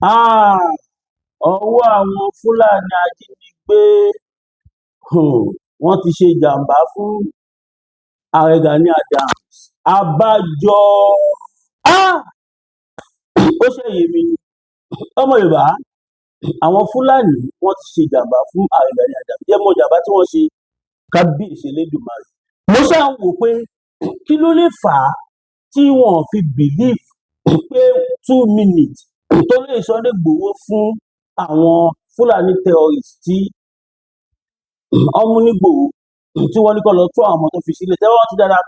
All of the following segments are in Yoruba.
Ah, ọwọ́ àwọn Fúlàní ajínigbé wọ́n ti ṣe ìjàmbá fún Ààrẹ Gani Adams. Abájọ ah, ó ṣẹ̀yìn mi ni. Ọmọ Yorùbá, àwọn Fúlàní wọ́n ti ṣe ìjàmbá fún Ààrẹ Gani Adams. Jẹ́ mọ ìjàmbá tí wọ́n ṣe kábíyèsí Elédùmarè. Mo ṣáà ń wò pé kí ló lè fà á tí wọ́n fi believe pé 2 minutes tó lè Sunday Igboho fún àwọn Fúlàní terrorist tí ọmú nígbòho tí wọ́n ní kó lọ tú àwọn ọmọ tó fi sílẹ̀ tẹ́wọ́n ti dára.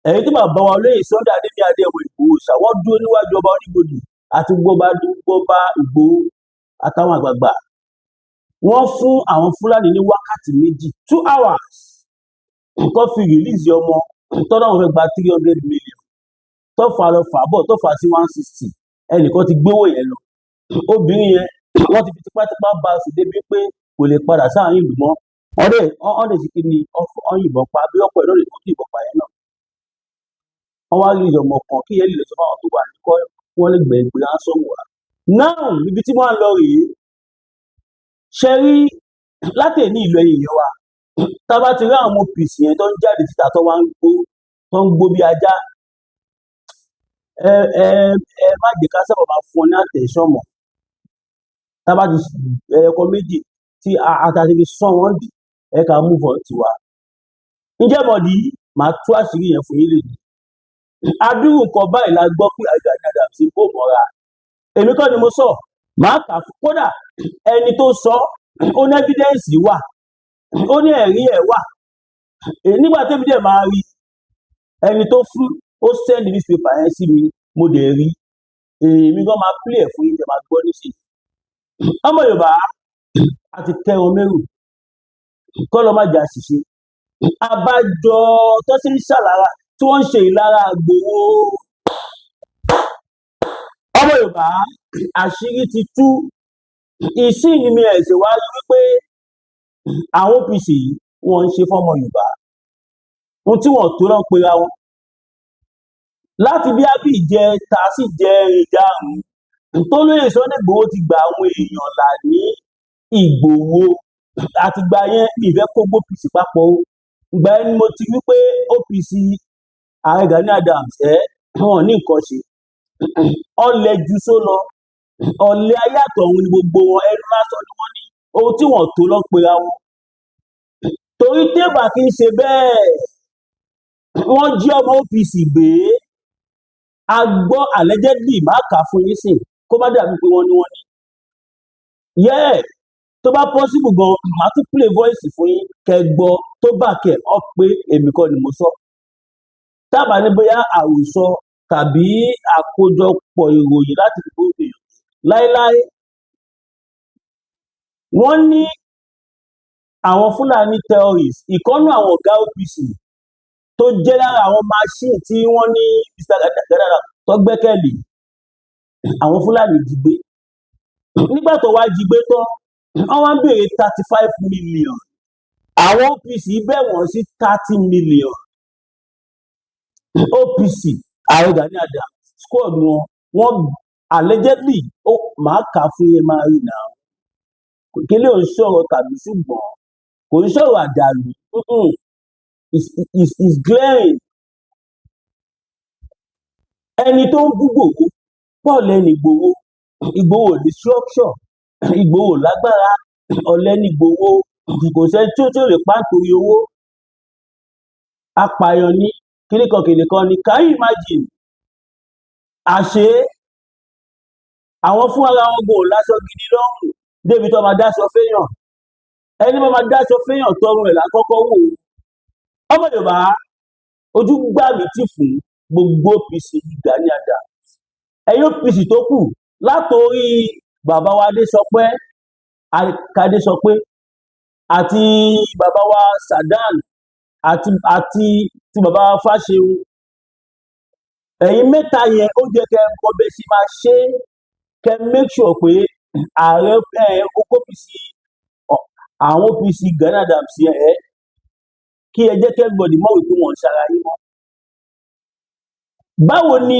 Ẹ̀yìn tí bàbá wa olóyè Sunday Adéníadé ọmọ Ìgbòho ṣàwọ́ dúró níwájú ọba Onígbòdì àti gbọba Ìgbòho àtàwọn àgbààgbà. Wọ́n fún àwọn Fúlàní ní wákàtí méjì 2 hours nǹkan fi release ọmọ tọ́nà wọn fẹ́ gba 300 million tó fà lọ fà bọ̀ tó fà sí 160 ẹnìkan ti gbówó yẹn lọ. Obìnrin yẹn wọ́n ti fi tipátipá bá a sùn débi pé kò lè padà sáàrin ìlú mọ́. Wọ́n lè ṣe kí ni wọ́n yìnbọn pa bí ọ̀pọ̀ ẹ̀ lórí tó yìnbọn pa yẹn náà. Wọ́n wá rí ọmọ kan kí yẹn lè sọ fáwọn tó wà ní kọ́ wọ́n lè gbẹ̀ngbẹ̀ ránṣọ́ wà. Náà níbi tí wọ́n á lọ rèé ṣe rí látẹ̀ní ìlú ẹ̀yìn yẹn wa tá a bá ti rí àwọn ọmọ OPC yẹn tó ń jáde síta tó ń gbó bí ajá ẹ má jẹ́ ká sábà máa fún ọ ní attention mọ́. Tá a bá ti ẹ̀kọ́ méjì tí àtàtì fi sán wọn dì ẹ ká move on tiwa. Ǹjẹ́ mọ̀dí màá tú àṣírí yẹn fún yín lè ní. Adúrú nǹkan báyìí la gbọ́ pé Ààrẹ Gani Adams ti bò mọ́ra. Èmi kọ́ ni mo sọ, màá kà fún kódà ẹni tó sọ ó ní evidence wà, ó ní ẹ̀rí ẹ̀ wà. Nígbà tẹ́mi dẹ̀ máa rí ẹni tó fún ó send newspaper yẹn sí mi, mo dẹ̀ rí. Èmi gan máa play ẹ̀ fún yín tẹ́ máa gbọ́ nísìnyí. Ọmọ Yorùbá àti kẹrin mẹ́rù kọ́ lọ́ má jà ṣìṣe. Abájọ tó ṣe ń ṣàlára tí wọ́n ń ṣe ìlara Ìgbòho. Ọmọ Yorùbá àṣírí ti tú. Ìsìn ni mi ẹ̀sẹ̀ wá rí wípé àwọn OPC wọ́n ń ṣe fọ́mọ Yorùbá. Ohun tí wọ́n tó lọ́n pera wọn. Láti bí ábí ìjẹta sí ìjẹrin-ìjárùn-ún tó lóye Sunday Igboho ti gba àwọn èèyàn là ní Ìgbòho. Àtìgbà yẹn mi ìfẹ́ kó OPC papọ̀ o. Ìgbà yẹn ni mo ti rí pé OPC Ààrẹ Gani Adams wọn ní nǹkan ṣe. Ọlẹ̀ ju só lọ. Ọ̀lẹ ayé àtọ̀run ni gbogbo wọn ẹnu lásán ni wọ́n ní. Ohun tí wọ́n tó lọ́n pera wọn. Torí tébà kì í ṣe bẹ́ẹ̀. Wọ́n jí ọmọ OPC gbé. A gbọ́ allegedly máa kà fún yín sìn kó má dàbí pé wọ́n ní wọ́n ní. Yeah, tó bá possible gan màá tún play voice fún yín kẹ́ gbọ́ tó back ẹ̀ up pé èmi kọ́ ni mo sọ. Tábà ní bóyá àròsọ tàbí àkójọpọ̀ ìròyìn láti fi gbóògbé láéláé. Wọ́n ní àwọn Fúlàní terrorist ìkọ́nú àwọn ọ̀gá OPC tó jẹ́ lára àwọn machine tí wọ́n ní Mr. Gani Adams tó gbẹ́kẹ̀lé àwọn Fúlàní jí gbé. Nígbà tó wá jí gbé tán wọ́n wá ń béèrè 35 million. Àwọn OPC bẹ̀ wọ́n sí 30 million. OPC Ààrẹ Gani Adams squad wọn allegedly máa kà fún yẹn máa rí náà. Kílé ò ń sọ̀rọ̀ tàbí ṣùgbọ́n kò ń sọ̀rọ̀ àdàlù. It's glaring. Ẹni tó ń bú Ìgbòho pọ̀ lẹ́nu Ìgbòho. Ìgbòho ní structure. Ìgbòho lágbára. Ọ̀lẹ ní Ìgbòho. Kò sẹ́ni tí ó lè pa nítorí owó. Apààyàn ní kíníkan ni. Can you imagine? Àṣé àwọn fún ara wọn gò láṣọ gidi lọ́rùn débi tó máa dáṣọ féèyàn. Ẹni máa dáṣọ féèyàn tọrùn ẹ̀ lákọ́kọ́ wò. Ọmọ Yorùbá ojú gbà mí tì fún gbogbo OPC Gani Adams. Ẹ̀yin OPC tó kù látòrí bàbá wa Adésọpé àti bàbá wa Sadan àti ti bàbá wa Fáṣẹ̀hùn. Ẹ̀yin mẹ́ta yẹn ó jẹ́ kẹ́ ẹ mọ̀ bẹ́ẹ̀ ṣe máa ṣe kẹ́ make sure pé ààrẹ OPC àwọn OPC Gani Adams yẹn kí ẹ jẹ́ kẹ́ everybody mọ̀ wípé wọ́n ń ṣara yín mọ́. Báwo ni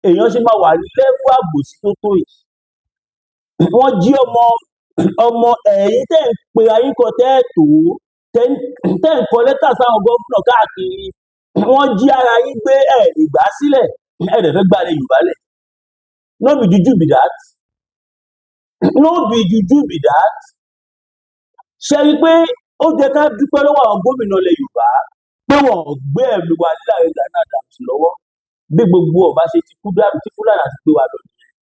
èèyàn ṣe máa wà ní level àbòsí tó tó yìí? wọ́n jí ọmọ ẹ̀yìn tẹ́ ń pe ayíkọ tẹ́ ẹ̀ tó tẹ́ ń kọ lẹ́tà sáwọn gómìnà káàkiri wọ́n jí ara yín gbé ẹ̀ lè gbà á sílẹ̀ ẹ̀ dẹ̀ fẹ́ gbalẹ̀ Yorùbá lẹ̀ no be juju be that no be juju be that ṣe rí i pé ó jẹ́ ká dúpẹ́ lọ́wọ́ àwọn gómìnà ilẹ̀ Yorùbá pé wọ́n gbé ẹ̀mí wa nílẹ̀ Gani Adams lọ́wọ́ bí gbogbo ọba ṣe ti kú dáàbò tí Fúlàní àti pé wa lọ nìyẹn.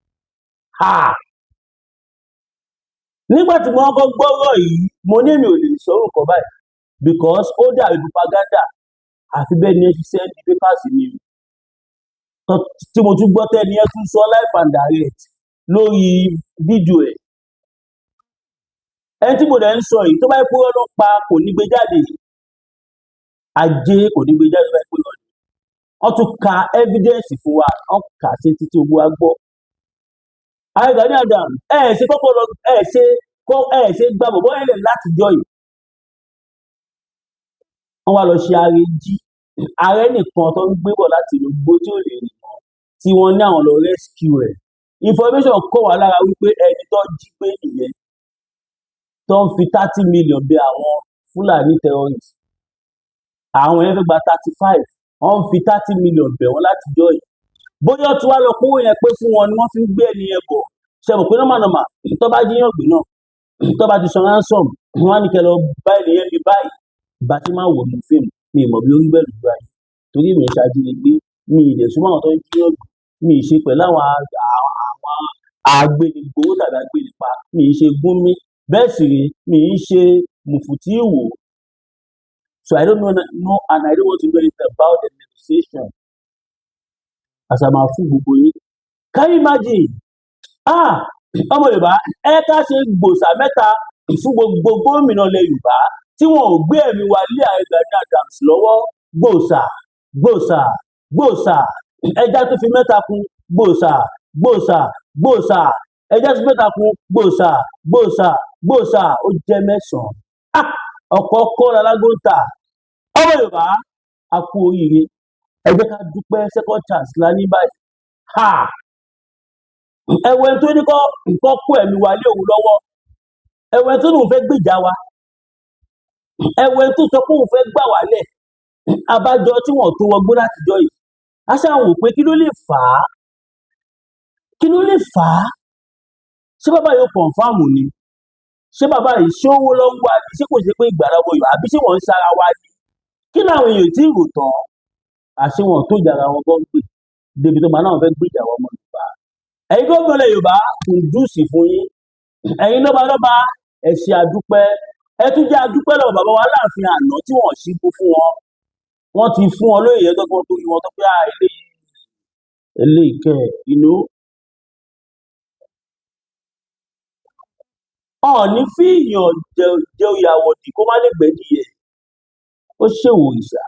Nígbà tí mo kọ́kọ́ gbọ́rọ̀ yìí mo ní èmi ò lè sọ̀rọ̀ nǹkan báyìí because ó dàbí propaganda àfi bẹ́ẹ̀ ni ẹ ti sẹ́ndì papers mi tí mo tún gbọ́ tẹ́ni ẹ tún sọ live and direct lórí fídíò ẹ̀. Ẹni tí mo dẹ̀ ń sọ yìí tó bá yẹ kó ló pa kò ní gbé jáde ajé kò ní gbé jáde báyìí pé lọ́dún wọ́n tún ka evidence fún wa wọ́n kà sí títí owó wa gbọ́. Ààrẹ Gani Adams ṣe kọ́kọ́ lọ ṣe gba bọ̀bọ́ ẹ̀lẹ̀ láti jọ yìí wọ́n wá lọ ṣe ààrẹ nìkan tó ń gbé bọ̀ láti ìlú gbó tí ò lè rìn mọ́ tí wọ́n ní àwọn lọ rescue ẹ̀. Information kọ́ wa lára wípé ẹni tó jí gbé nìyẹn tó ń fi 30 million bẹ àwọn Fúlàní terrorists àwọn yẹn fẹ́ gba 35 wọ́n ń fi 30 million bẹ̀ wọ́n láti jọ yìí bóyá tí wàá lọ kówó yẹn pé fún wọn ni wọ́n fi ń gbé ẹni yẹn bọ̀ ṣe mọ̀ pé nọ́mà tó bá jíyàn gbé náà tó bá ti san ransom wọn á ní kẹ́ lọ bá ẹni yẹn bí báyìí bá ti máa wò ní fíìmù mi ì mọ̀ bí ó ń bẹ̀rù báyìí torí mi ì ṣàjínigbé mi ì dẹ̀ súnmọ́ àwọn tó ń jíyàn gbé mi ì ṣe pẹ̀lú àwọn agbénigbowó tàbí agbénipa mi ì ṣe Gúnmi bẹ́ẹ̀ sì rèé mi ì ṣe Mùfùtí Ìwò. So I don't know and I don't want to know anything about the negotiation. As I'm a fún gbogbo yín. Can you imagine? Ọmọ Yorùbá ẹ ká ṣe gbòòsà mẹ́ta fún gbogbo gómìnà ilẹ̀ Yorùbá tí wọn ò gbé ẹ̀mí wa lé Ààrẹ Gani Adams lọ́wọ́ gbòòsà gbòòsà gbòòsà ẹja tó fi mẹ́ta kún gbòòsà gbòòsà gbòòsà ẹja tó fi mẹ́ta kún gbòòsà gbòòsà gbòòsà ó jẹ́ mẹ́sàn-án. Ọkọ̀ kọ́ lalágbóńtà ọmọ Yorùbá a kú oríire ẹ jẹ́ ká dúpẹ́ second chance la ní báyìí. Ẹ̀wẹ̀ tó ní kọ́ kó ẹ̀mí wa lé òun lọ́wọ́ ẹ̀wẹ̀ tó ní òun fẹ́ gbèjà wa ẹ̀wẹ̀ tó sọ pé òun fẹ́ gbà wá lẹ̀ abájọ tí wọ́n tó wọgbó látijọ́ yìí a ṣáà wò pé kí ló lè fà á ṣé bàbá yóò kọ̀ǹfàmù ni ṣé bàbá yìí ṣé owó ló ń wá ni ṣé kò ṣe pé ìgbà lọ́wọ́ yìí àbí ṣé wọ́n ń sára wá ni kí làwọn èèyàn tí rò tán àṣé wọn tó ìjà ara wọn gbọ́ ń pè débi tó máa náà fẹ́ gbèjà wọn ọmọ Yorùbá. Ẹ̀yin gómìnà ilẹ̀ Yorùbá kò dùsì fún yín ẹ̀yin lọ́balọ́ba ẹ ṣe àdúpẹ́ ẹ tún jẹ́ àdúpẹ́ lọ́wọ́ bàbá wa Aláàfin àná tí wọ́n ṣíkú fún wọn wọ́n ti fún wọn lóye ẹ̀ẹ́dọ́gbọ̀n tó yí wọn tó pé eléyìí kẹ́ inú. Ọ̀ọ́ni fi ìyàn jẹ oyè àwọ̀dì kó má lè gbẹ́dìyẹ ó ṣèwò ìṣà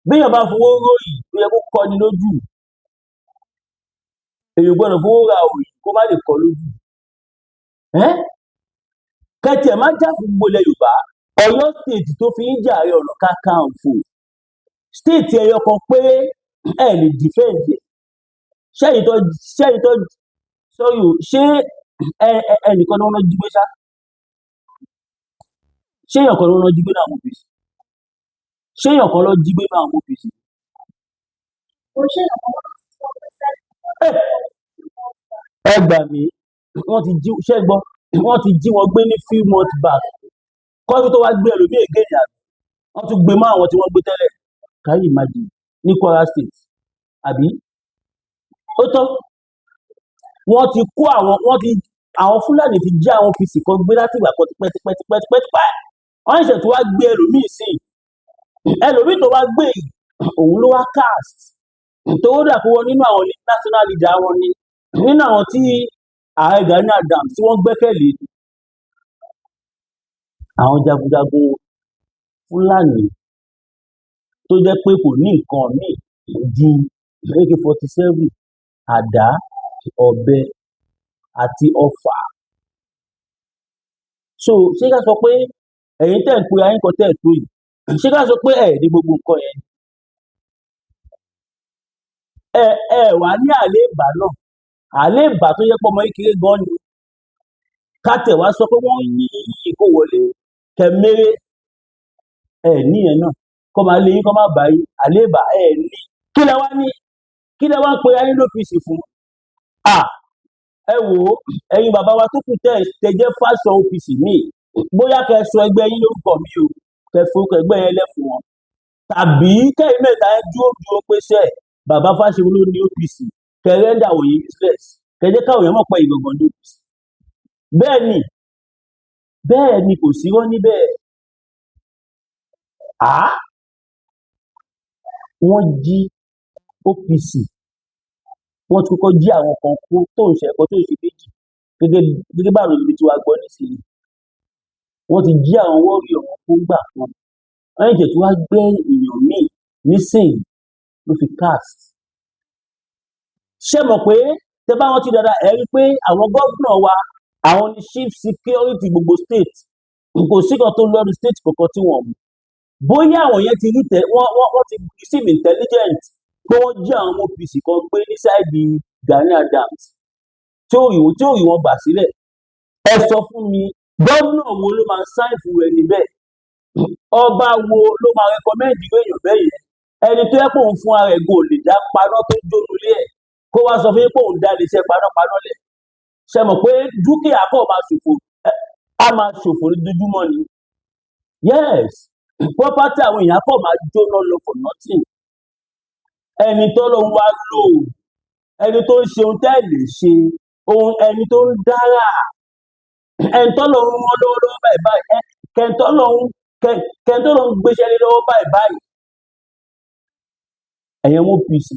béèyàn bá fowó ròyìn ó yẹ kó kọ́ni lójú èèyàn gbọ́dọ̀ fowó ra òyìn kó má lè kọ́ lójú. Kẹtì ẹ̀ má jà fún gbogbo ilẹ̀ Yorùbá Ọ̀yọ́ stéètì tó fi ń jà Ààrẹ Ọ̀nà Kakanfò stéètì ẹyọ kan pé ẹ lè dìfẹ́ǹdì ṣé ẹnìkan ni wọ́n lọ jí gbé ṣá ṣé èèyàn kan ni wọ́n lọ jí gbé náà mú OPC ṣé èèyàn kan lọ jí gbé náà mú OPC. Ẹ gbà mí wọ́n ti jí ṣẹ́gbọ́n wọ́n ti jí wọn gbé ní few months back kọ́ńtù tó wá gbé ẹlòmíì ègéyà wọ́n tún gbé mọ́ àwọn tí wọ́n gbé tẹ́lẹ̀ káyì májì ní Kwara State àbí ó tọ́ wọ́n ti kó àwọn Fúlàní ti jí àwọn OPC kan gbé láti ìgbà kan tipẹ́ wọ́n ṣẹ̀ tó wá gbé ẹlòmíì sí ẹlòmíì tó wá gbé òun ló wá cast tó dà kó wọn nínú àwọn national leader wọn ni nínú àwọn tí Ààrẹ Gani Adams tí wọ́n gbẹ́kẹ̀lé àwọn jagunjagun Fúlàní tó jẹ́ pé kò ní nǹkan míì ju AK-47 àdá ọ̀bẹ àti ọfà. So ṣé ká sọ pé ẹ̀yin tẹ̀ ń pe ayé nǹkan tẹ̀ tó yìí ṣé ká sọ pé ẹ̀ ní gbogbo nǹkan yẹn ẹ wà ní àléébà náà àléébà tó yẹ pé ọmọ kékeré gan ni ká tẹ̀ wá sọ pé wọ́n yí kó wọlé kẹmẹ́rẹ́ ẹ̀ níyẹn náà kọ́ máa lé yín kọ́ máa bá yín àléébà ẹ̀ ní kí lẹ wá ní kí lẹ wá ń pe ayé l'OPC fún ẹ wò ó ẹ̀yin bàbá wa tó kù tẹ jẹ́ fásán OPC míì bóyá kẹ sọ ẹgbẹ́ yín lórúkọ mi o kẹ forúkọ ẹgbẹ́ yẹn lẹ̀ fún wọn tàbí kẹ́yìn mẹ́ta ẹ dúró pé sẹ́ bàbá Fáṣọ̀run ló ní OPC kẹ rẹ́ndà òye useless kẹ jẹ́ káwọn èèyàn mọ̀ pé ìgbọ̀ngàn ní OPC bẹ́ẹ̀ ni kò sí wọ́n níbẹ̀ wọ́n jí OPC wọ́n ti kọ́kọ́ jí àwọn kan kó tó ń ṣe ẹ̀kọ́ tó ń ṣe méjì gẹ́gẹ́ báwọn ibi tí wàá gbọ́ nísìnyí wọ́n ti jí àwọn wọ́ọ̀rì ọ̀hún fún gbà kan wọ́n yìí tí wàá gbé èèyàn míì nísìnyí ló fi cast ṣé mọ̀ pé tẹ bá wọn ti dáadáa ẹ rí pé àwọn gómìnà wa àwọn ni chief security gbogbo state kò sí kan tó lọ́rùn state kankan tí wọ́n mú bóyá àwọn yẹn ti rí wọ́n ti receive intelligence pé wọ́n jí àwọn OPC kan gbé ní sáìdì Gani Adams tí ò rí wọn gbà sílẹ̀ ẹ sọ fún mi gómìnà wo ló máa sáìn fún ẹ níbẹ̀ ọba wo ló máa rẹkọmẹ́ǹdì èèyàn bẹ́ẹ̀ yẹn ẹni tó yẹ pé òun fún ara ẹ̀ gò lè dá paná tó jónu lé ẹ̀ kó wá sọ fún yín pé òun dá iléeṣẹ́ panápaná lẹ̀ ṣe mọ̀ pé dúkìá kò máa ṣòfò á máa ṣòfò lójoojúmọ́ ni yes property àwọn èèyàn kò máa jóná lọ for nothing ẹni tó ló ń wá lò ẹni tó ń ṣe ohun tẹ́ ẹ̀ lè ṣe ẹni tó ń dára ẹni tó ló ń rán lọ́wọ́ báyìí kẹ́ńtọ́ ló ń gbéṣẹ́ lé lọ́wọ́ báyìí ẹ̀yẹn mú OPC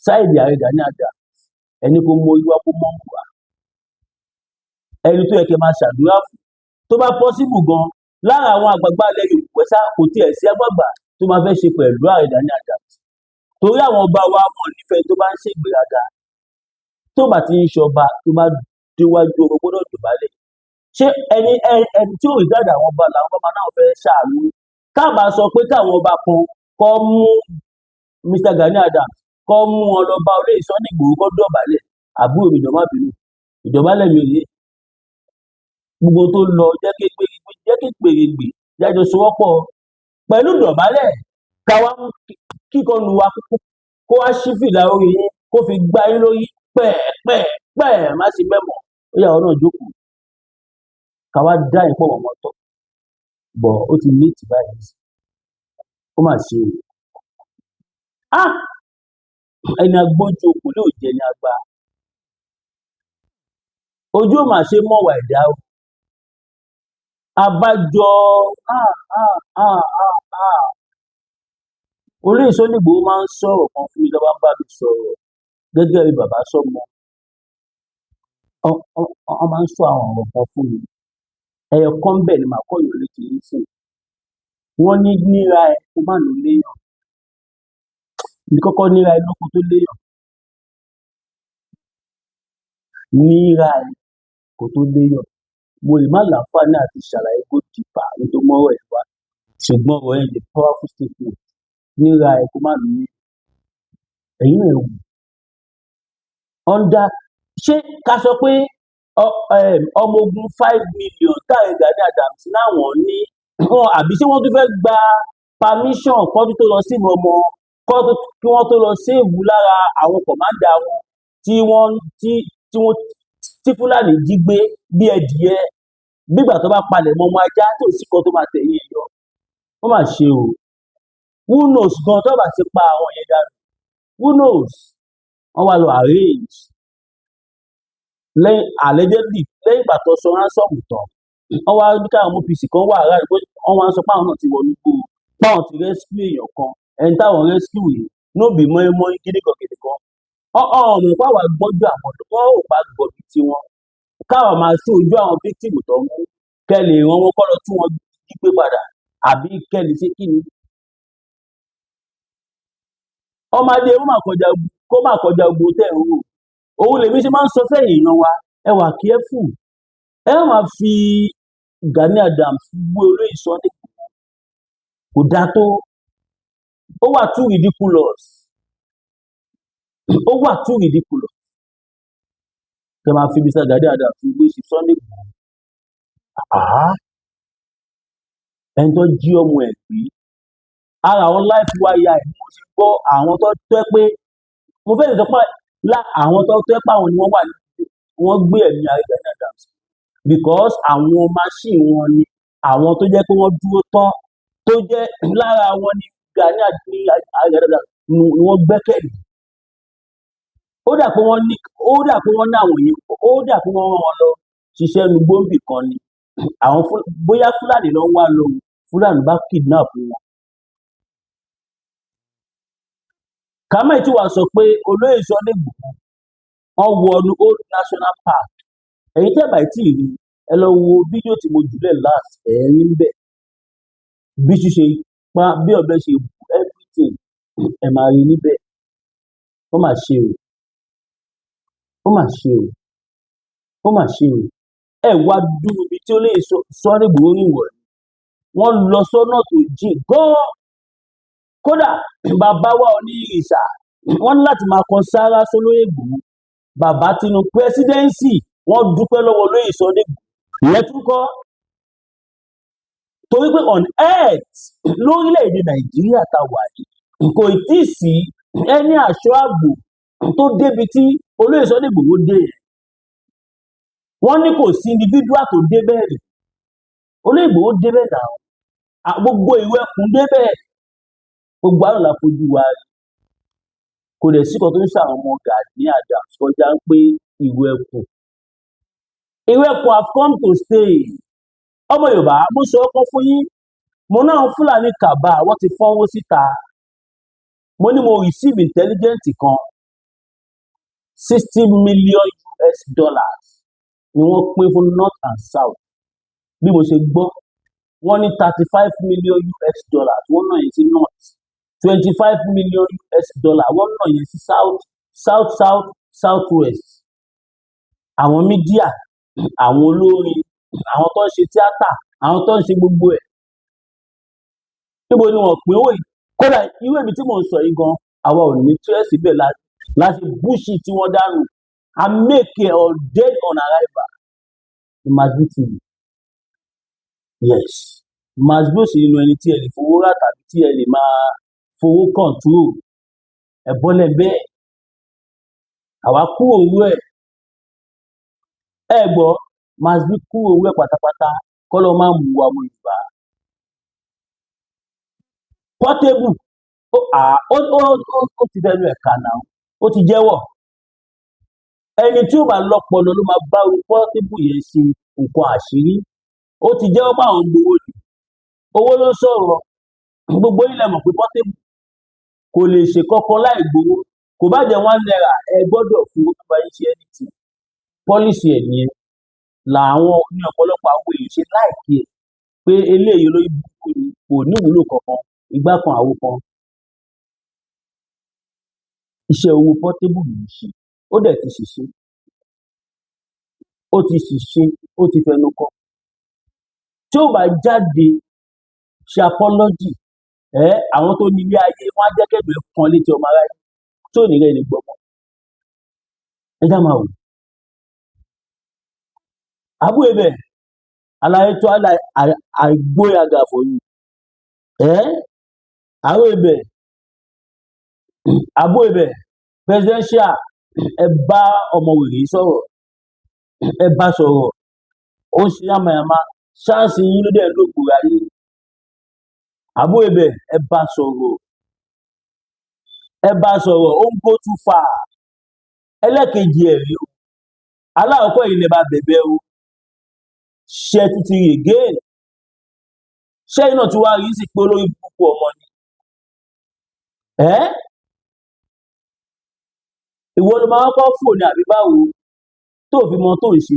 sáìdì ààrẹ Gani Adams ẹni kò mọ ìwà kó mọ̀ wá ẹni tó yẹ kí ẹ máa ṣàdúrà fún tó bá pọ́sibù gan lára àwọn àgbààgbà lẹ́yìn ìpẹ́sà kò tiẹ̀ sí àgbààgbà tó máa fẹ́ ṣe pẹ̀lú ààrẹ Gani Adams torí àwọn ọba wa wọn nífẹ̀ẹ́ tó bá ń ṣègbéraga tó bá ti ń ṣọba tó bá déwájú ọmọ gbọ́dọ̀ dọ̀bálẹ̀ ṣé ẹni tí ò rí dáadáa àwọn ọba làwọn ọba náà fẹ́ ṣàánú káàbà sọ pé káwọn ọba kan kọ́ mú Mr. Gani Adams kọ́ mú wọn lọ bá olóyè Sunday Igboho kọ́ dọ̀bálẹ̀ àbúrò mi ìjọba bínú ìdọ̀bálẹ̀ mi rèé gbogbo tó lọ jẹ́ kékeré jájọ sowọ́pọ̀ pẹ̀lú dọ̀bálẹ̀ káwá kíkọ́ lu wa kó wá sí fìlà orí yín kó fi gbá yín lórí pẹ́ẹ́ má sì mẹ́mọ̀ ó yà ọ́ náà jókòó káwá dá ìpọ̀ ọmọ tọ̀ bọ̀ ó ti ní ìtì báyìí ó mà ṣe ẹni agbójú okùn ló jẹ ní agba ojú ò mà ṣe mọ̀wà ẹ̀dá o abájọ olóyè Sunday Igboho máa ń sọ̀rọ̀ kan fún mi lọ́wọ́ bá mi sọ̀rọ̀ gẹ́gẹ́ bí bàbá sọ́mọ ọ máa ń sọ àwọn ọ̀rọ̀ kan fún mi ẹyọ kan bẹ́ẹ̀ ni màá kọ́ ìyọ̀ létí yín sí wọ́n ní níra ẹ kó má lò léèyàn ní kọ́kọ́ níra ẹ lóko tó léèyàn níra ẹ kó tó léèyàn mo lè má láǹfààní àti ṣàlàyé kó dìpà nítorí mọ́rọ̀ ẹ̀ wá ṣùgbọ́n ọ̀rọ̀ ẹ̀ lè powerful statement níra ẹ kó má lò léèyàn ẹ̀yin náà wù under ṣé ká sọ pé ọmọ ogun 5 million táyé Gani Adams náwọn ní wọn àbí ṣé wọ́n tún fẹ́ gba permission kọ́dún tó lọ sí ọmọ kí wọ́n tó lọ séèvù lára àwọn kọ̀mándà wọn tí Fúlàní jí gbé bí ẹdìyẹ nígbà tó bá palẹ̀ mọ́ ọmọ ajá tó sì kọ́ tó máa tẹ̀yìn yọ wọ́n máa ṣe o who knows gan tó bá ti pa àwọn yẹn dànù who knows wọ́n wá lọ arrange lẹ́yìn allegedly lẹ́yìn ìgbà tó sọ ransom tán wọ́n wá ní káwọn OPC kan wà ara rẹ̀ pé wọ́n wá ń sọ pé àwọn náà ti wọnú gbó páwọn ti rescue èèyàn kan ẹni táwọn rescue yìí ló bí mọ́ínmọ́ín kíníkan ọ̀nà pàwọ́ gbọ́jú àwọn wọn ò bá gbọ̀bí tiwọn káwọn máa ṣó ojú àwọn victim tó mú kẹ́lẹ̀ ràn wọ́n kọ́ lọ tún wọn jí pé padà àbí kẹ́lẹ̀ ṣe kí ni. ọmọdé kó má kọjá ogun tẹ̀ ń rò òun lèmi ṣe máa ń sọ fẹ́yìn èèyàn wa ẹ wà careful ẹ máa fi Gani Adams gbé olóyè Sunday Igboho kò dáa tó ó wà too ridiculous kẹ máa fi Mr. Gani Adams fi wé Chief Sunday Igboho. Ẹni tó jí ọmọ ẹ̀ gbé ara àwọn láìfù wáyà ẹ̀ mo ṣe gbọ́ àwọn tó tẹ́ pé mo fẹ́ lè sọ pé àwọn tó tẹ́ pé àwọn ni wọ́n wà ní wọ́n gbé ẹ̀mí Ààrẹ Gani Adams because àwọn machine wọn ni àwọn tó jẹ́ pé wọ́n dúró tán tó jẹ́ lára wọn ni Gani Adams ni wọ́n gbẹ́kẹ̀lé. Ó dà pé wọ́n ní àwọn yìí ó dà pé wọ́n rán wọn lọ ṣiṣẹ́ nu gbòǹbì kan ni àwọn bóyá Fúlàní ló ń wá lọ Fúlàní bá kidnap wọn. Kàmáì tí wàá sọ pé olóyè Sunday Igboho wọ́n wọnú Old National Park. Ẹ̀yin tẹ́ bá tí ì rí ẹ lọ wo fídíò tí mo jùlẹ̀ last rí ń bẹ̀ bí ṣíṣe pa bí ọ̀bẹ ṣe wù everything ẹ máa rí níbẹ̀. Ó mà ṣe o ó mà ṣe o ó mà ṣe o ẹ wá dúró ibi tí olóyè Sunday Igboho rìn wọ̀ wọ́n lọ sọ́nà tó jìn gan-an kódà bàbá wa Onírìṣà wọ́n ní láti máa kọ sáárá sólóyè Igboho bàbá Tinubu presidency wọ́n dúpẹ́ lọ́wọ́ olóyè Sunday Igboho ìyẹn tún kọ́ torí pé on earth lórílẹ̀‐èdè Nàìjíríà tá a wà yìí kò tí ì sí ẹni aṣọ ààbò tó débi tí olóyè Sunday Igboho dé yẹn wọ́n ní kò sí individual tó dé bẹ́ẹ̀ rí olóyè Igboho dé bẹ́ẹ̀ náà gbogbo ìwé ẹkùn dé bẹ́ẹ̀ gbogbo àrùn la fojú wa rí kò dẹ̀ sí kan tó ń ṣàwọn ọmọ Gani Adams kọjá ń pé ìwé ẹkùn have come to stay. Ọmọ Yorùbá mo sọ ọkọ fún yín mo náà Fúlàní kàbá wọ́n ti fọ́nwó síta mo ní mo receive intelligence kan $60 million ni wọ́n pín fún North and South bí mo ṣe gbọ́ wọ́n ní $35 million wọ́n náà yẹn sí North $25 million wọ́n náà yẹn sí South West. Àwọn mídíà àwọn olórin àwọn tó ń ṣe tíátà àwọn tó ń ṣe gbogbo ẹ̀ níbo ni wọ́n pín owó yìí kódà irú èmi tí mò ń sọ yìí gan àwa ò ní tírẹ́sì bẹ́ẹ̀ láti búṣì tí wọ́n dànù I make or dead on arrival Masbi TV yes Masbi ò sì nínú ẹni tí ẹ lè fowó rà tàbí tí ẹ lè máa fowó control ẹ bọ́lẹ̀ bẹ́ẹ̀ àwa kúrò owó ẹ gbọ́ Masbi kúrò owó ẹ pátápátá kọ́ ló máa mú wa mọ̀ Yorùbá Portable ó ti fẹ́nu ẹ̀ka náà ó ti jẹ́wọ́ ẹni tí ó bá lọ́pọlọ ló máa bá Portable yẹn ṣe nǹkan àṣírí ó ti jẹ́wọ́ pé àwọn gbowó ni owó ló sọ̀rọ̀ gbogbo ilẹ̀ mọ̀ pé Portable kò lè ṣe kọ́kọ́ láì gbowó kò bá jẹ́ $1 ẹ gbọ́dọ̀ fún tó bá yín ṣe anything pọ́lísì ẹ̀ nìyẹn làwọn ní ọ̀pọ̀lọpọ̀ àwọn èèyàn ṣe láìkí ẹ̀ pé eléyìí ló kò ní ìwúlò kankan ìgbà kan àwo kan iṣẹ́ owó Portable yìí ṣe ó dẹ̀ ti ṣiṣẹ́ ó ti fẹnu kọ tí ó bá jáde ṣe apology àwọn tó ní ilé ayé wọn á jẹ́ kẹ́gbẹ́ kan létí ọmọ aráyé tí ò ní rẹ̀ ní gbọ́mọ́ ẹ já máa wò àbúrò ibẹ̀ àlàyé tó àgbóyàgà fòyìn àbúrò ibẹ̀ presidential ẹ bá ọmọ wèrè sọ̀rọ̀ ẹ bá sọ̀rọ̀ ó ń ṣe yàmàyàmá ṣáàṣì yín ló dẹ̀ ló gbòòrò ayé àbúrò ibẹ̀ ẹ bá sọ̀rọ̀ ó ń go too far ẹlẹ́kejì ẹ̀rí o aláàkọ́ yìí lè bá bẹ̀bẹ̀ o ṣe títí again ṣé iná tí wàá rí sí pé olórí púpọ̀ ọmọ ni ìwọ ló máa kọ́ fò ní àbí báwo tó fi mọ tó ń ṣe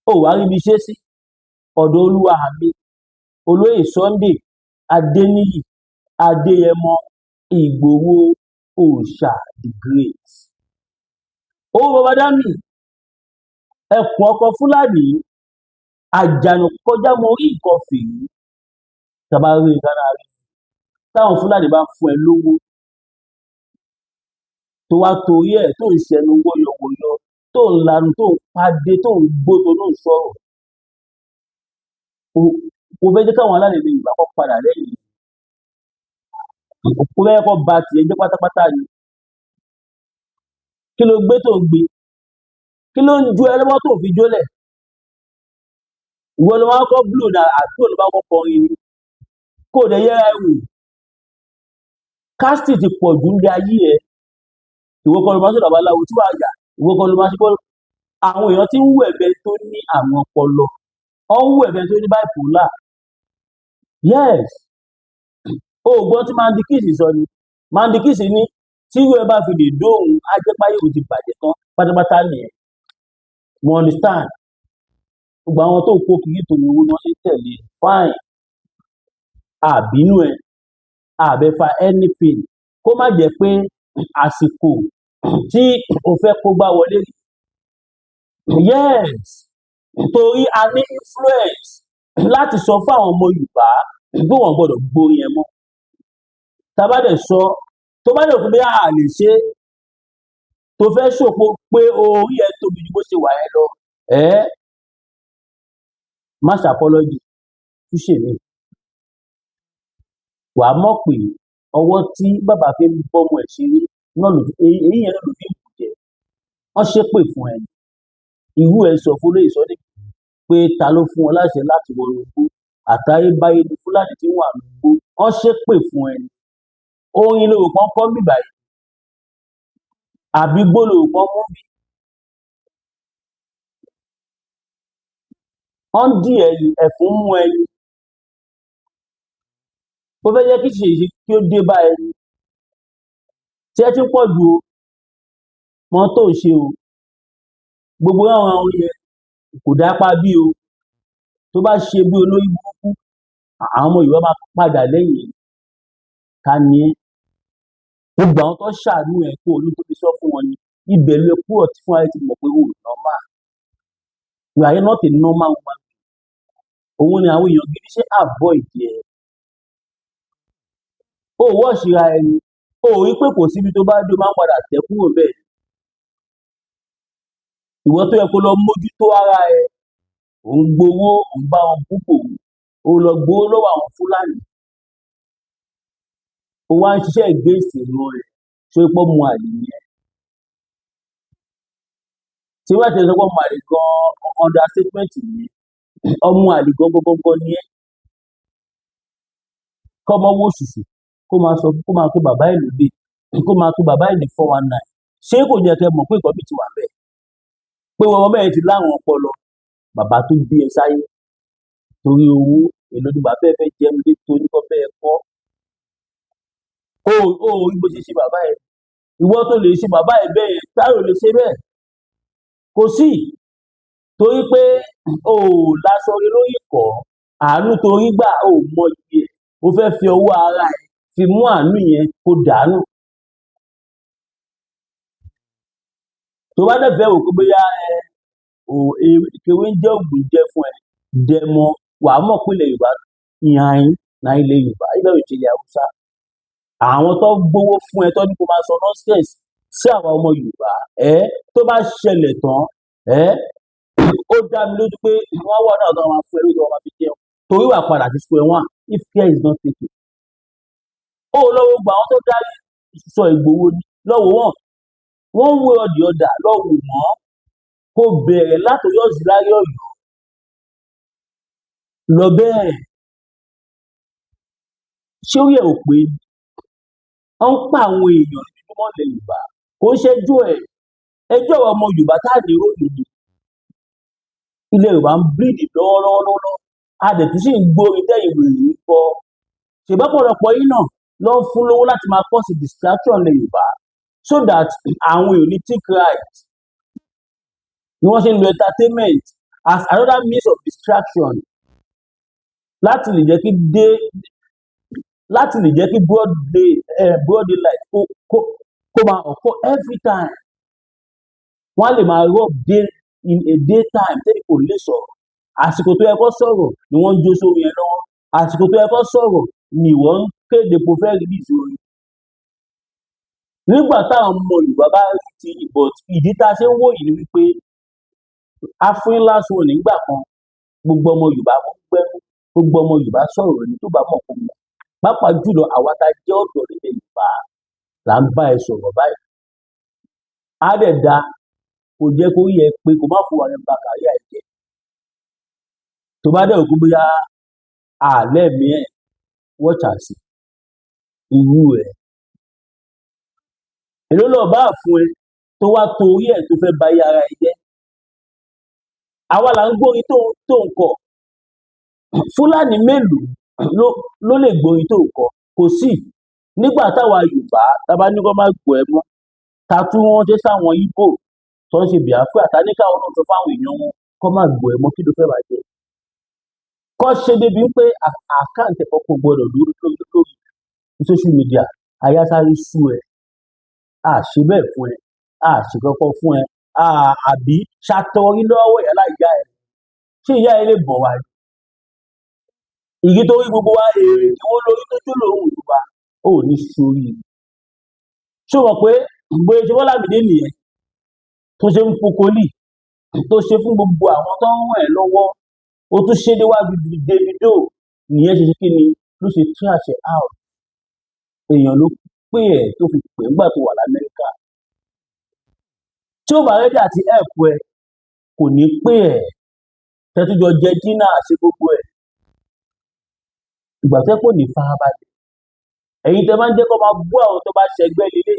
ó wàá rí ibi ṣe sí ọ̀dọ̀ olúwa mi olóyè Sunday Adéníyì Adéyẹmọ Ìgbòho Òòṣà the great ó bàbá dámì ẹkùn ọkọ Fúlàní àjànà kọjá mo rí nǹkan fèrè tàbá rí ìdáná rí táwọn Fúlàní bá fún ẹ lówó tó wá torí ẹ tó ń ṣẹnu wọyọwọyọ tó ń lanu tó ń pàdé tó ń gbó tó ń sọ̀rọ̀ kò fẹ́ jẹ́ káwọn alálẹ̀ Yorùbá kọ́ padà lẹ́yìn kò fẹ́ kọ́ ba tiẹ̀ jẹ́ pátápátá ni kí ló gbé tó ń gbé kí ló ń ju ẹ lọ́wọ́ tó fi jólẹ̀ ìwọ ló máa kọ́ blue náà àti ìwọ ló máa kọ́ kọrin ni kò dẹ̀ yẹ ẹ wò casting ti pọ̀ jù ní ayé ẹ ìwọ kan ló máa sọ̀rọ̀ babaláwo tí wàá yà ìwọ kan ló máa ṣe bọ́ àwọn èèyàn tí ń wù ẹ̀bẹ̀ tó ní àrùn ọpọlọ ọ ń wù ẹ̀bẹ̀ tó ní bipolar yes oògùn tí Mandikisi sọ ni Mandikisi ní tí ìwé bá fi lè dóhùn ajẹ́páyé ò ti bàjẹ́ tán pátápátá nìyẹn mo understand gbogbo àwọn tó kó kiri tòun owó ni wọ́n ṣe tẹ̀lé fine àbínú ẹ àbẹ̀fà anything kó má jẹ́ pé àsìkò tí o fẹ́ kó gbá wọlé yes torí a ní influence láti sọ fún àwọn ọmọ Yorùbá bí wọ́n gbọ́dọ̀ gbórí ẹ mọ́ tá a bá dẹ̀ sọ tó bá dẹ̀ kú bí a lè ṣe tó fẹ́ ṣòpó pé orí ẹ tóbi ju bó ṣe wà ẹ lọ má ṣàpọ́lọ́jì tún ṣèmí wà á mọ̀ pé ọwọ́ tí bàbá fi ń bọ́mọ ẹ̀ ṣeré náà èyí yẹn náà ló fi ń bù jẹ́ wọ́n ṣépè fún ẹ irú ẹ sọ fún lóye sọ pé ta ló fún ọ láṣẹ láti wọ igbó àtayébáyé ní Fúlàní tí wọ́n àlùgbó wọ́n ṣépè fún ẹ orin lóò kan kọ́ mí báyìí àbí gbólóò kan mú bí wọ́n dì ẹ̀yìn ẹ̀fún mú ẹyin ó fẹ́ jẹ́ kí ṣèṣe kí ó dé bá ẹni tí ẹ ti ń pọ̀ ju mọ́ tó ṣe o gbogbo àwọn yẹn kò dápá bí o tó bá ṣe bí olórí burúkú àwọn ọmọ Yorùbá máa padà lẹ́yìn ká ní ẹ gbogbo àwọn tó ṣàánú ẹ kó olùtòbí sọ fún wọn ni ibẹ̀ ló kú ọtí fún ayé ti mọ̀ pé o normal you are not a normal woman òun ni àwọn èèyàn gidi ṣe avoid ẹ ó wọ́ọ̀ṣìra ẹni ó rí pé kò síbi tó bá dé máa ń padà tẹ̀ kúrò bẹ́ẹ̀ ìwọ tó yẹ kó lọ mójútó ara ẹ ò ń gbowó ò ń bá wọn púpọ̀ ó lọ gbowó lọ́wọ́ àwọn Fúlàní ó wá ń ṣiṣẹ́ ìgbésì ìran rẹ̀ ṣé pọ́ mu àlè yẹn tí wọ́n ti sọ pé ọmọ àlè gan understatement yẹn ọmọ àlè gan gbọgbọgbọ ni ẹ kọ́ ọmọ owó ṣùṣù kó máa sọ kó máa pé bàbá ẹ̀ lóde kó máa pé bàbá ẹ̀ ní 419 ṣé kò jẹ́ kẹ́ mọ̀ pé nǹkan bí ti wà bẹ́ẹ̀ pé wọn bẹ́ẹ̀ ti láwọn ọpọlọ bàbá tó bí ẹ sáyé torí owó èlò ní bàbá ẹ fẹ́ jẹun lé torí kọ́ bẹ́ẹ̀ kọ́ ó rí bó ṣe ṣe bàbá ẹ ìwọ tó lè ṣe bàbá ẹ bẹ́ẹ̀ táyò lè ṣe bẹ́ẹ̀ kò sí torí pé o láṣọ rí lórí kọ́ àánú torí gbà ó mọ iye o fẹ́ fi ọwọ́ ara ẹ fi mú àánú yẹn kó dànù tó bá dẹ̀ fẹ́ wò pé bóyá kéwé ń jẹ́ ògùn jẹ́ fún ẹ dẹmọ wàá mọ̀ pé ilẹ̀ Yorùbá ìhàn yín náà ilẹ̀ Yorùbá ibẹ̀ ò ṣe ilẹ̀ Haúsá àwọn tó gbowó fún ẹ tó ní kó máa sọ nonsense sí àwọn ọmọ Yorùbá tó bá ṣẹlẹ̀ tán ó dá mi lójú pé wọ́n wà náà tó máa fún ẹ lójú ọmọ fi jẹun torí wà padà sí square one if care is not taken ó lọ́wọ́ gba àwọn tó dá sọ Ìgbòho lọ́wọ́ wọ́n wé ọdì ọ̀dà lọ́wọ́ wọn kó bẹ̀rẹ̀ látòrí Ọ̀ṣìlárí Ọ̀yọ́ lọ bẹ́ẹ̀ ṣé ó yẹ ò pé ó ń pa àwọn èèyàn lójúmọ́ ilẹ̀ Yorùbá kò ń ṣẹjọ́ ẹjọ́ ọmọ Yorùbá tá à ní ròyìn ni ilẹ̀ Yorùbá ń bíìdì lọ́wọ́lọ́wọ́ a dẹ̀ tún sì ń gbórin tẹ́yìn wèrè kọ́ ṣèbọ́pọ̀lọpọ̀ yín náà ló ń fún lówó láti máa cause distraction ilẹ̀ Yorùbá so that àwọn èèyàn ní think right ni wọ́n ṣe ń lo entertainment as another means of distraction láti lè jẹ́ kí broad daylight kó máa occur every time wọ́n á lè máa rub day in a day time tẹ́lẹ̀ kò lè sọ̀rọ̀ àsìkò tó yẹ kó sọ̀rọ̀ ni wọ́n ń jó sórí yẹn lọ́wọ́ àsìkò tó yẹ kó sọ̀rọ̀ ni wọ́n ń kéde kó fẹ́ release orin nígbà táwọn ọmọ Yorùbá bá rí ti ìbò ìdí tá a ṣe ń wò yìí ni wípé afúnni lásán ò nígbà kan gbogbo ọmọ Yorùbá mọ̀ pé gbogbo ọmọ Yorùbá sọ̀rọ̀ ní tó bá mọ̀ kó mọ̀ pàápàá jùlọ àwa tá a jẹ́ ọ̀dọ́ nílẹ̀ Yorùbá là ń bá ẹ sọ̀rọ̀ báyìí á dẹ̀ da kò jẹ́ kó yẹ pé kó má fún wa ní ba kàrí àìjẹ́ tó bá dẹ̀ òkú bóyá àlẹ́ mi ẹ̀ wọ́ọ̀chà sí irú ẹ̀ èló lọ bá fún ẹ tó wá torí ẹ̀ tó fẹ́ ba ayé ara ẹ jẹ́ àwa là ń gbórin tó ń kọ Fúlàní mélòó ló lè gbórin tó ń kọ kò sí nígbà táwa Yorùbá tá bá ní kó má gbọ́ ẹ mọ́ ta tún wọn ṣe sáwọn Ìgbò tó ń ṣe Biafra ta ní káwọn náà sọ fáwọn èèyàn wọn kó má gbọ́ ẹ mọ́ kí ló fẹ́ bàjẹ́ kọ́ ṣe débi pé àkáǹtì ẹ̀kọ́ kò gbọdọ̀ lórí social media ayásáré sú ẹ àṣe bẹ́ẹ̀ fún ẹ àṣe kankan fún ẹ àbí ṣàtọrí lọ́wọ́ ẹ̀ láìyá ẹ̀ ṣé ìyá ẹ lè bọ̀ wá ìyí tó rí gbogbo wa èrè ìwọ lórí tó tó lòun Yorùbá ò ní sórí ṣé o mọ̀ pé bóyá ṣe Bọ́lá Ìgè nìyẹn tó ṣe ń pokoli tó ṣe fún gbogbo àwọn tó ń ràn ẹ́ lọ́wọ́ ó tún ṣe déwájú Davido nìyẹn ṣe kí ni ló ṣe trash out èèyàn ló pè ẹ́ tó fi pè ńgbà tó wà l'Amẹ́ríkà tí ó bá rẹ́dí àti help ẹ kò ní pè ẹ́ tẹ́tújọ jẹ dínà àṣẹ gbogbo ẹ̀ ìgbà tẹ́ kò ní farabalẹ̀ ẹ̀yin tẹ́ máa ń jẹ́ kó máa bú àwọn tó bá ṣẹgbẹ́ lílé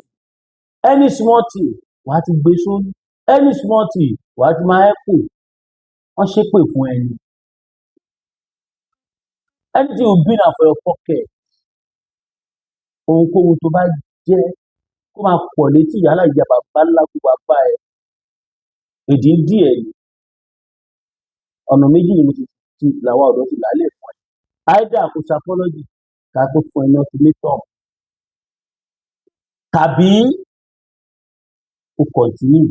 any small thing wàá ti gbé sórí any small thing wàá ti máa ẹ̀kù wọ́n ṣépè fún ẹni anything you bring am for your pocket ohunkóhun tó bá jẹ́ kó máa pọ̀ létí ìyálà ìyá bàbá ńlá kó bàbá ẹ̀ èdè ń dì ẹ̀ ọ̀nà méjì ni mo ti làwọn ọ̀dọ́ ti lálẹ́ fún ẹ either kò ṣe apology ká tó fún ẹ ní ultimatum tàbí kò continue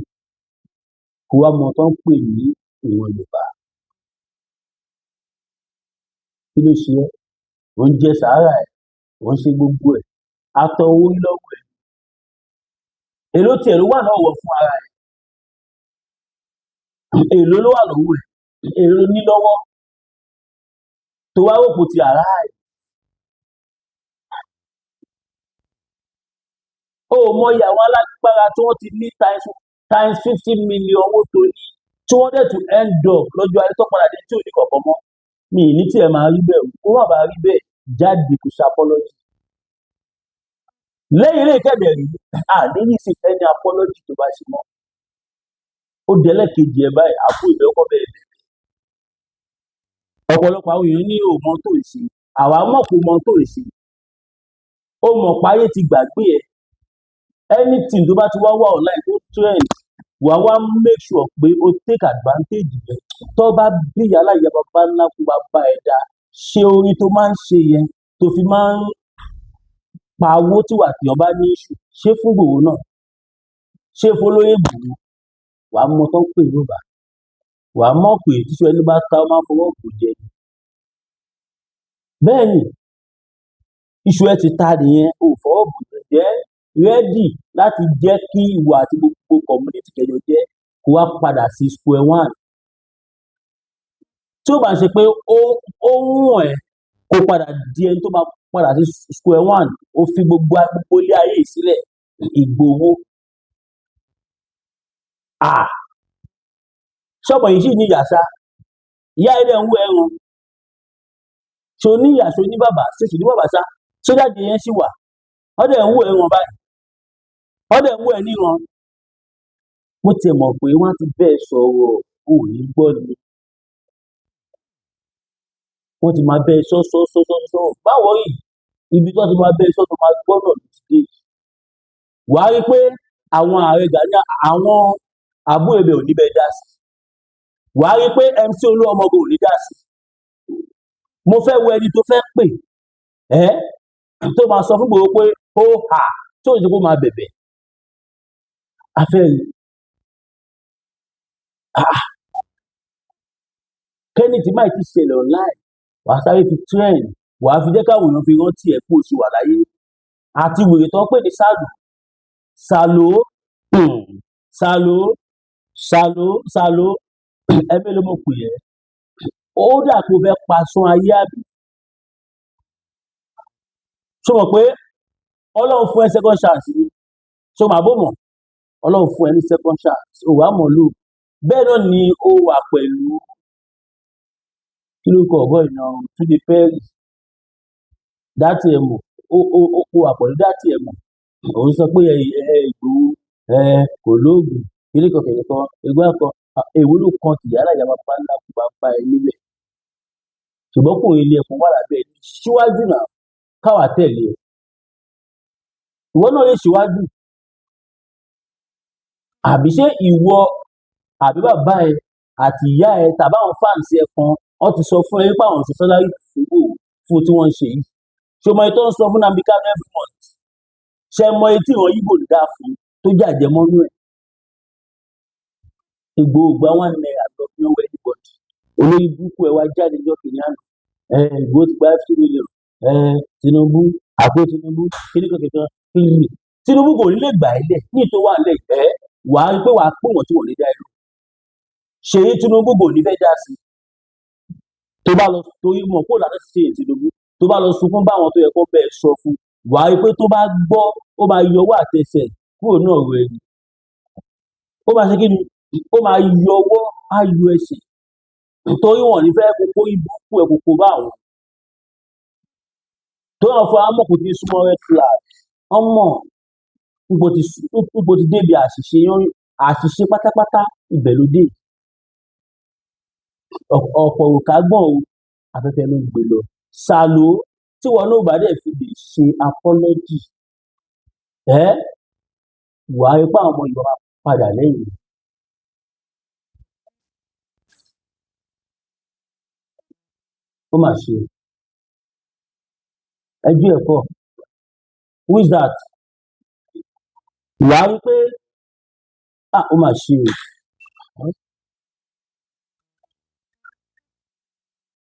kó wá mọ tó ń pè ní ìwọ̀n Yorùbá kí ló ṣe ẹ́ ò ń jẹ sàárà ẹ̀ ò ń ṣe gbogbo ẹ̀ atọ owó lọ́wọ́ ẹ̀ èló tiẹ̀ ló wà lọ́wọ́ fún ara ẹ̀ èló ló wà lọ́wọ́ ẹ̀ èló ló ní lọ́wọ́ tó wá rògbò ti àrá ẹ̀ ó mọ iye àwọn alágbára tí wọ́n ti ní times 50 million owó tó ní tí wọ́n dẹ̀ tún end up lọ́jọ́ ayé tó padà dé tí ò ní kọ̀ọ̀kan mọ́ mi ní tí ẹ máa rí bẹ́ẹ̀ kó má bàa rí bẹ́ẹ̀ jáde kò ṣe apology lẹ́yìn ilé ìkẹ́dẹ̀ rí àdéhìí sí ẹni apology tó bá ṣe mọ́ ó dẹ́lẹ́kejì ẹ báyìí àbú ìbẹ́ ọkọ̀ bẹ́ẹ̀ ọ̀pọ̀lọpọ̀ àwọn èèyàn ní òmọ tó ń ṣe àwa mọ̀ kó mọ tó ń ṣe ó mọ̀ páyé ti gbàgbé ẹ anything tó bá ti wá wà online tó trend wà wá make sure pé o take advantage yẹn tó bá bí yàrá ìyá bàbá ńlá kó bá bá ẹ dá ṣe orin tó máa ń ṣe yẹn tó fi máa ń pa owó tí wà tí ọba ní ìṣù ṣé fún Ìgbòho náà ṣé fọlọ́yè Ìgbòho wàá mọ tó ń pè Yorùbá wàá mọ̀ pé tíṣu ẹni bá ta ọ máa fọwọ́ kò jẹ bẹ́ẹ̀ ni iṣu ẹ ti ta nìyẹn ò fọwọ́ kò jẹ rẹ́dì láti jẹ́ kí ìwà àti gbogbo community kẹjọ jẹ́ kó wá padà sí square one tí ó bá ń ṣe pé ó ń wọ̀n ẹ́ kó padà di ẹni tó máa padà sí square one ó fi gbogbo ilé ayé sílẹ̀ Ìgbòho ṣọ́ọ̀bù yìí sì ní ìyàsá ìyá ilé ń wú ẹran ṣo ní ìyà ṣo ní bàbá ṣe sì ní bàbá sá sójáde yẹn sì wà ọdẹ ń wú ẹran báyìí ọdẹ ń wú ẹ níran mo tiẹ̀ mọ̀ pé wọ́n ti bẹ́ẹ̀ sọ̀rọ̀ ò ní gbọ́ ni wọ́n ti máa bẹ́ẹ̀ sọ báwo yìí ibi tó ti máa bẹ́ẹ̀ sọ tó máa gbọ́ náà ló ti dé wàá rí pé àwọn ààrẹ Gani àwọn àbúrò ẹbẹ ò ní bẹ́ẹ̀ dá sí wàá rí pé MC Olúọmọ ò ní dá sí mo fẹ́ wo ẹni tó fẹ́ pè tó máa sọ fún Ìgbòho pé ó hà tó ìṣe kó máa bẹ̀bẹ̀ afẹ́rí kẹ́ni tí máì ti ṣẹlẹ̀ online wàá sáré fi trend wàá fi jẹ́ káwọn èèyàn fi rántí ẹ̀ kó o ṣì wà láyé àti wèrè tó ń pè ní Sàlù sàló sàló sàló sàló ẹbí ló mọ̀ pè ẹ́ ó dà pé o fẹ́ pasán ayé àbí ṣó mọ̀ pé ọlọ́run fún ẹ second chance ni ṣó mọ̀ àbó mọ̀ ọlọ́run fún ẹ ní second chance ò wá mọ̀ lò bẹ́ẹ̀ náà ni ó wà pẹ̀lú kí ló kọ ọ̀gọ́ ìná Túndé Pẹ́rì dátì ẹ̀ mọ̀ ó wà pẹ̀lú dátì ẹ̀ mọ̀ òun sọ pé Ìgbòho kò lóògùn kìnìkan ìgbà kan èwo ló kan tìyára ìyá bàbá ńlá kó bá bá ẹ níbẹ̀ ṣùgbọ́n kò ilé ẹ̀kọ́ wà lábẹ́ ẹ̀ síwájú náà káwà tẹ̀lé ẹ̀ ìwọ náà lè síwájú àbí ṣé ìwọ àbí bàbá ẹ àti ìyá ẹ tàbí àwọn fáǹsì ẹ kan wọ́n ti sọ fún ẹ pé àwọn ṣe sọ́lárí fún tí wọ́n ń ṣe yìí ṣé o mọ èyí tó ń sọ fún Nnamdi Kanu every month ṣé ẹ mọ èyí tí ìran Ìgbò dá fún tó jàjẹ mọ́nú ẹ̀ Ìgbòho gba $1 lọ fi owó anybody olórí burúkú ẹ wá jáde jọ kìnìún àná Ìgbòho ti gba $50 million Tinubu àpò Tinubu kìnìkan kìnìkan Tinubu kò ní lè gbà ẹ́ lẹ̀ ní ìtò wà lẹ̀ wàá rí pé wàá pè wọ́n tí wọ́n lè dá ẹ lọ ṣèyí Tinubu kò ní fẹ́ dá sí tó bá lọ torí mọ̀ kó lànà ṣe Tinubu tó bá lọ sunkún báwọn tó yẹ kó bẹ́ẹ̀ sọ fún wàá rí pé tó bá gbọ́ ó máa yọwọ́ àtẹsẹ̀ kúrò náà rẹ̀ ni ó máa ṣe kí ni ó máa yọwọ́ á yọ ẹsẹ̀ torí wọn ò ní fẹ́ kókó ibùkún ẹ̀ kókó bá àwọn tó yàn fún amọ̀ kò ti súnmọ́ red flag ọmọ ipò ti débi àṣìṣe pátápátá ibẹ̀ ló dé ọ̀pọ̀ òkà gbọ̀n o afẹ́fẹ́ ló ń gbé lọ sàló tí wọn náà bá dẹ̀ fi lè ṣe apology wàá rí pé àwọn ọmọ Yorùbá padà lẹ́yìn ó mà ṣe ẹjọ́ ẹ̀kọ́ who is that wàá rí pé ó mà ṣe o